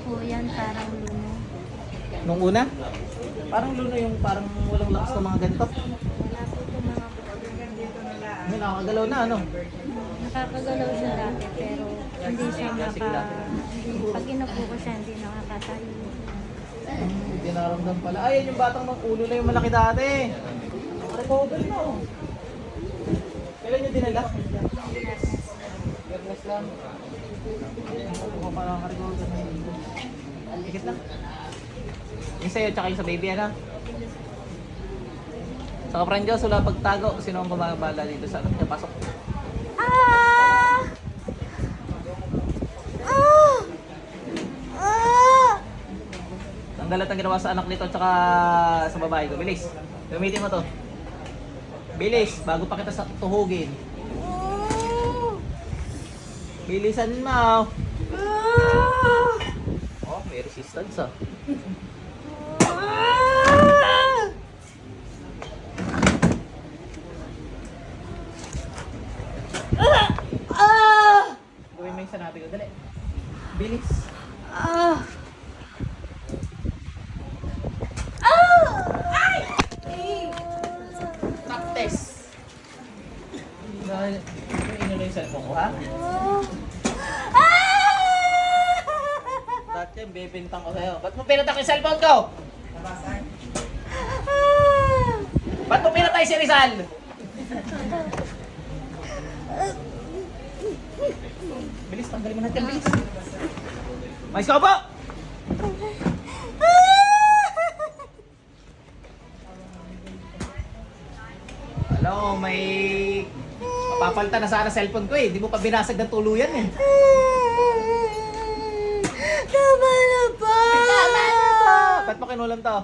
po yan, parang luno. Nung una? Parang luno yung parang walang lakas ng mga ganito. Wala po po mga Hindi nakakagalaw na ano. nakakagalaw siya dati, pero hindi siya pag inupo ko siya, hindi nakakatayo. Hindi naramdam pala. Ay, yan yung batang ng ulo na yung malaki dati. Recover na oh. Kailan nyo dinala? Garnas lang. Ako pa lang recover na yun. Higit lang. Yung sa'yo, tsaka yung sa baby, ano? Sa kapran Diyos, wala pagtago. Sino ang bumabala dito sa ano? Pasok. Ah! Ah! Ah! Ang galat ang ginawa sa anak nito tsaka sa babae ko. Bilis. Gamitin mo to. Bilis, bago pa kita tuhugin. Bilisan mo. Oh, may resistance ah. Gawin mo yung sanabi ko. Dali. Bilis. Top test. Dahil, ino na yung cellphone ko, ha? Dati yan, bebintang ko sa'yo. Ba't mo pinatay yung cellphone ko? Ba't mo pinatay si Rizal? Bilis, tanggalin mo natin, bilis. Mais ka po! Hello, may papapalta na sana cellphone ko eh. Di mo pa binasag ng tuluyan eh. Tama na po! Tama na to! Ba't mo kinulam to?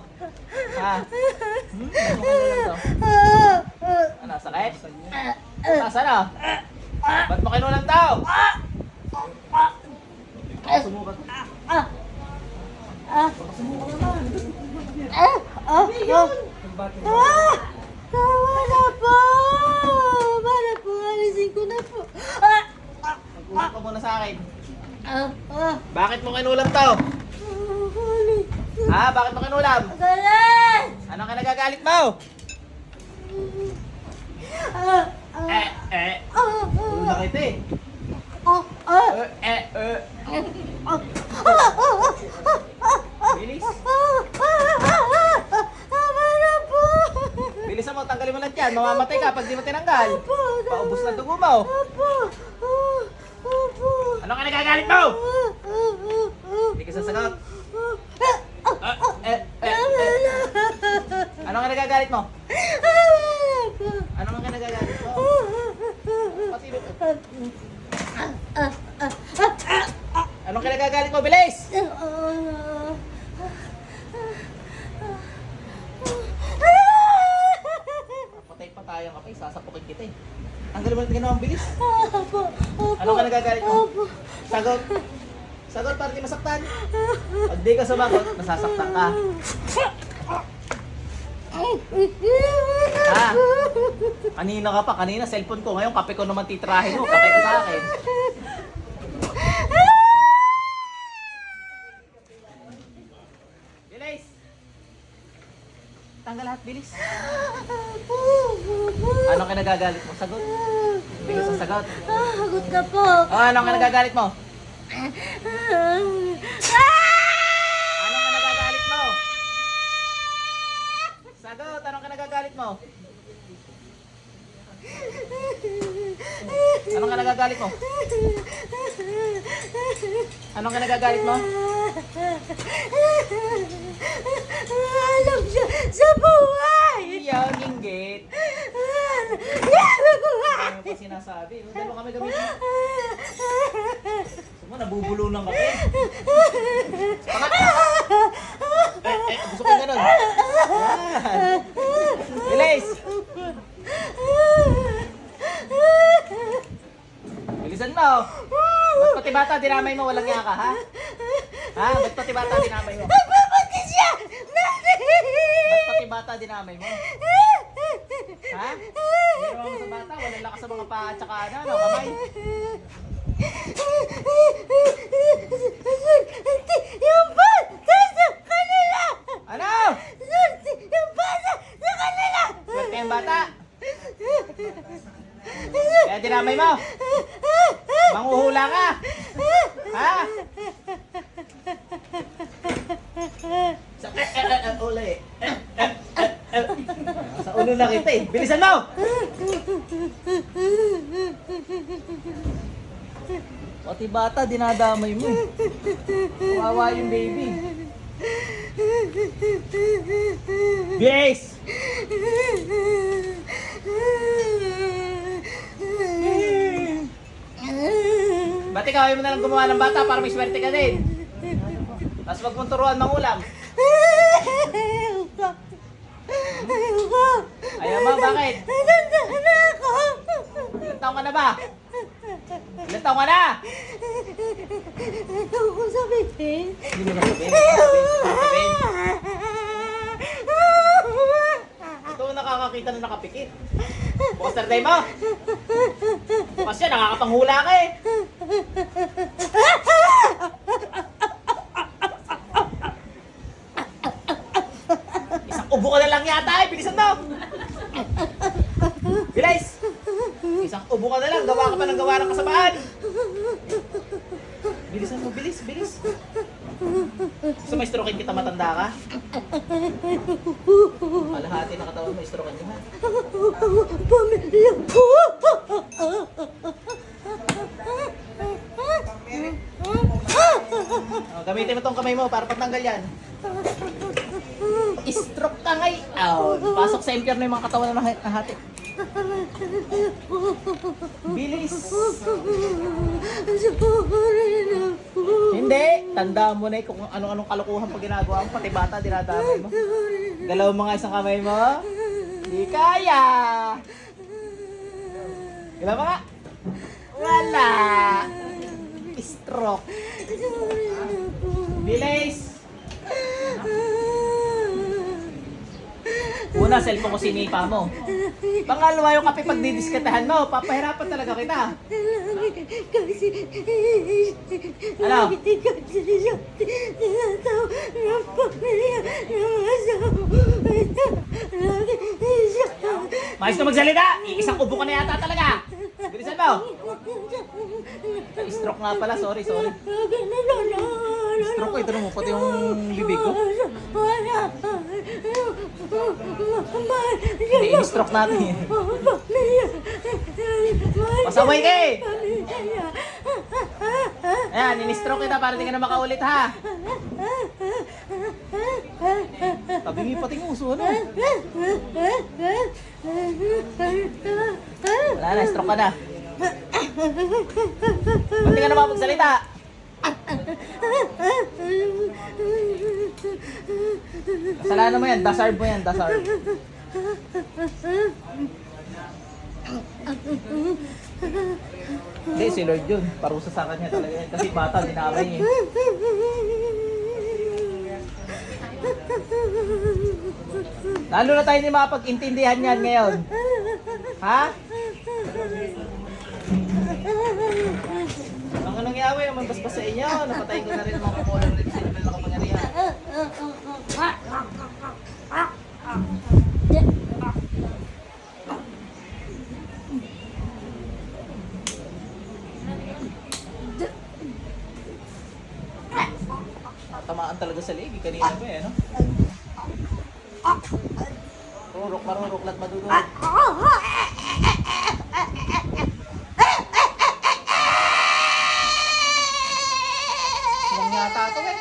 Ha? Ba't mo kinulam to? Ano, sakit? Nasaan na? Ba't mo kinulam to? Sumukat. Sumukat naman. Tama na po! Para po, alisin ko na po. Mag-usap ka muna sa akin. Bakit mo kinulam to? Ha? Bakit mo kinulam? Galit! Anong ka nagagalit mo? Ulo na kita eh. Bilis. Tama na po! Bilisan mo, tanggalin mo lang yan. Mamamatay ka pag di mo tinanggal. Paubos na dugo mo. Anong ka nagagalit mo? Hindi ka sasagot. Anong ka nagagalit mo? Anong ka nagagalit mo? Patilo ko. Anong ka nagagalit mo? Bilis! Patay pa tayo kapag sasapukin kita eh. Tanggalin mo lang ginawang bilis. Anong ka nagagalit mo? Sagot. Sagot para di masaktan. Pag di ka sumagot, nasasaktan ka. Ha? Kanina ka pa. Kanina cellphone ko. Ngayon kape ko naman titrahin mo. Patay ka sa akin. Bilis! Tanggal lahat, bilis. Anong ka nagagalit mo? Sagot. Bilis ang sagot. Hagot ka po. Oh, anong ka nagagalit mo? Anong ka nagagalit mo? Sagot, anong ka nagagalit mo? Anong ka nagagalit mo? Anong ka nagagalit mo? Alam siya sa buhay! Iyaw, ginggit. Sa buhay! Ano pa sinasabi? Dalo kami gamitin. Suma, nabubulunan ka eh. Gusto ko ganun. Yan. Bilis! Bilisan mo. Ba't pati bata dinamay mo? Walang yaka, ha? Ha? Ba't pati bata dinamay mo? Nagpapati siya! Ba't pati bata dinamay mo? Ha? Meron ako sa bata, walang lakas sa mga paa at saka ano, kamay. Yung dinadamay mo? Manghuhula ka? Ha? Uli. Sa ulo na kita eh. Bilisan mo! Pati bata, dinadamay mo eh. Kawawa yung baby. Bilis! Ba't ikaw ayaw mo na lang gumawa ng bata para may swerte ka din? Tapos wag mong turuan mangulam. Ayaw mo, bakit? Ilan taong ka na ba? Ilan taong ka na? Ayoko sabihin. Hindi mo sabihin. Ito nakakakita na nakapikit. Bukas na day mo. Bukas yan, nakakapanghula ka eh. Isang ubo ka na lang yata eh. Bilisan mo. Bilis. Isang ubo ka na lang. Gawa ka pa ng gawa ng kasamaan. Bilisan mo, bilis, bilis. Gusto mo strokein kita, matanda ka? Kalahati na katawan mo, strokein niyo ha? Pamilya ko! Oh, gamitin mo tong kamay mo para patanggal yan. Stroke ka ngay. Oh, pasok sa impyerno yung mga katawan na nahati. Bilis. Hindi. Tandaan mo na kung anong-anong kalokohan pag ginagawa mo. Pati bata, dinadamay mo. Galaw mo nga isang kamay mo. Di kaya. Galaw mo nga. Wala. Stroke. Bilis. Una, cellphone ko sinipa mo. Pangalawa, yung kape pag didiskatahan mo, papahirapan talaga kita. Kasi Ano? kasi tinataw ng pamilya ng asawa. Maayos na magsalita! Iisang ubo ka na yata talaga! Bilisan mo! Stroke nga pala, sorry. Stroke ko, ito mo, pati yung bibig ko. Hindi, in-stroke natin. Pasaway ka eh! Ayan, in-stroke kita para di ka na makaulit ha. Tabingi pati yung uso, ano? Wala na, stroke ka na. Ba't di ka na makapagsalita? Kasalanan mo yan, dasarb mo yan, dasarb. Hindi, si Lord yun. Parusa sa kanya talaga yan. Kasi bata, dinamay niya. Lalo na tayo hindi makapag-intindihan yan ngayon. Ha? Ang anong yawi, naman basbas sa inyo. Napatayin ko na rin ang mga kukulang ulit sa inyo na kapangyarihan. Tamaan talaga sa leg. Kanina ba eh, no? Marurok, marurok, lat madudurog. Sinang yata ito eh.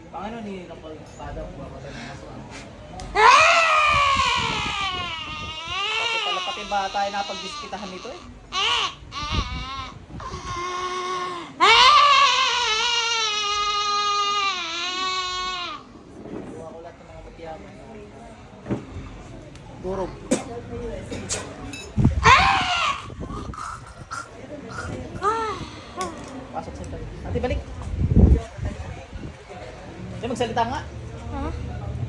Pangano ni Napal-Espada kung mamatay ng aswang. Pati bata ay napag-diskitahan nito eh. Kuha ko lahat ng mga batiyaman. Durog. Pasok sa tayo. Ate, balik. Hindi, magsalita nga. Ha?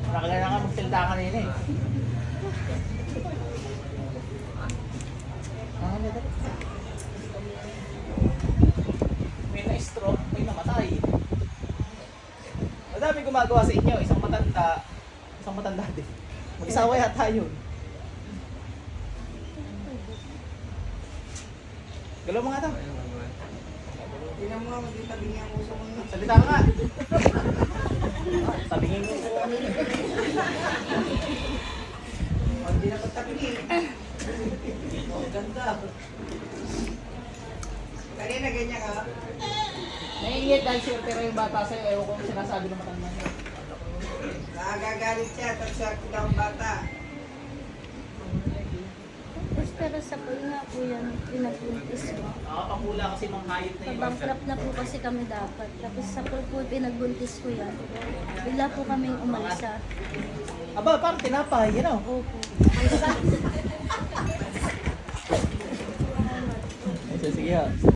Nakagana nga magsalita ka nila eh. May na-stroke, may namatay. Madami gumagawa sa inyo, isang matanda din. Mag-isawa yata yun. Galaw mo nga to. Tingnan mo, hindi tabingin ang uso mo. Salita ka nga. Tabingin mo. Hindi na pagtabingin. Oh, ganda. Kanina ganyan ka. Naiingit dahil siya pero yung bata sa'yo, ewan ko kung sinasabi ng matanda niya. Nakagagalit siya, tapos siya daw ang bata. Tapos pero sa pool nga po yan, pinagbuntis ko. Nakapangula kasi mga hayop na yun. Pabankrupt na po kasi kami dapat. Tapos sa pool po, pinagbuntis ko yan. Bigla po kaming umalisa. Aba, parang tinapay, you know. Opo. Sige ha.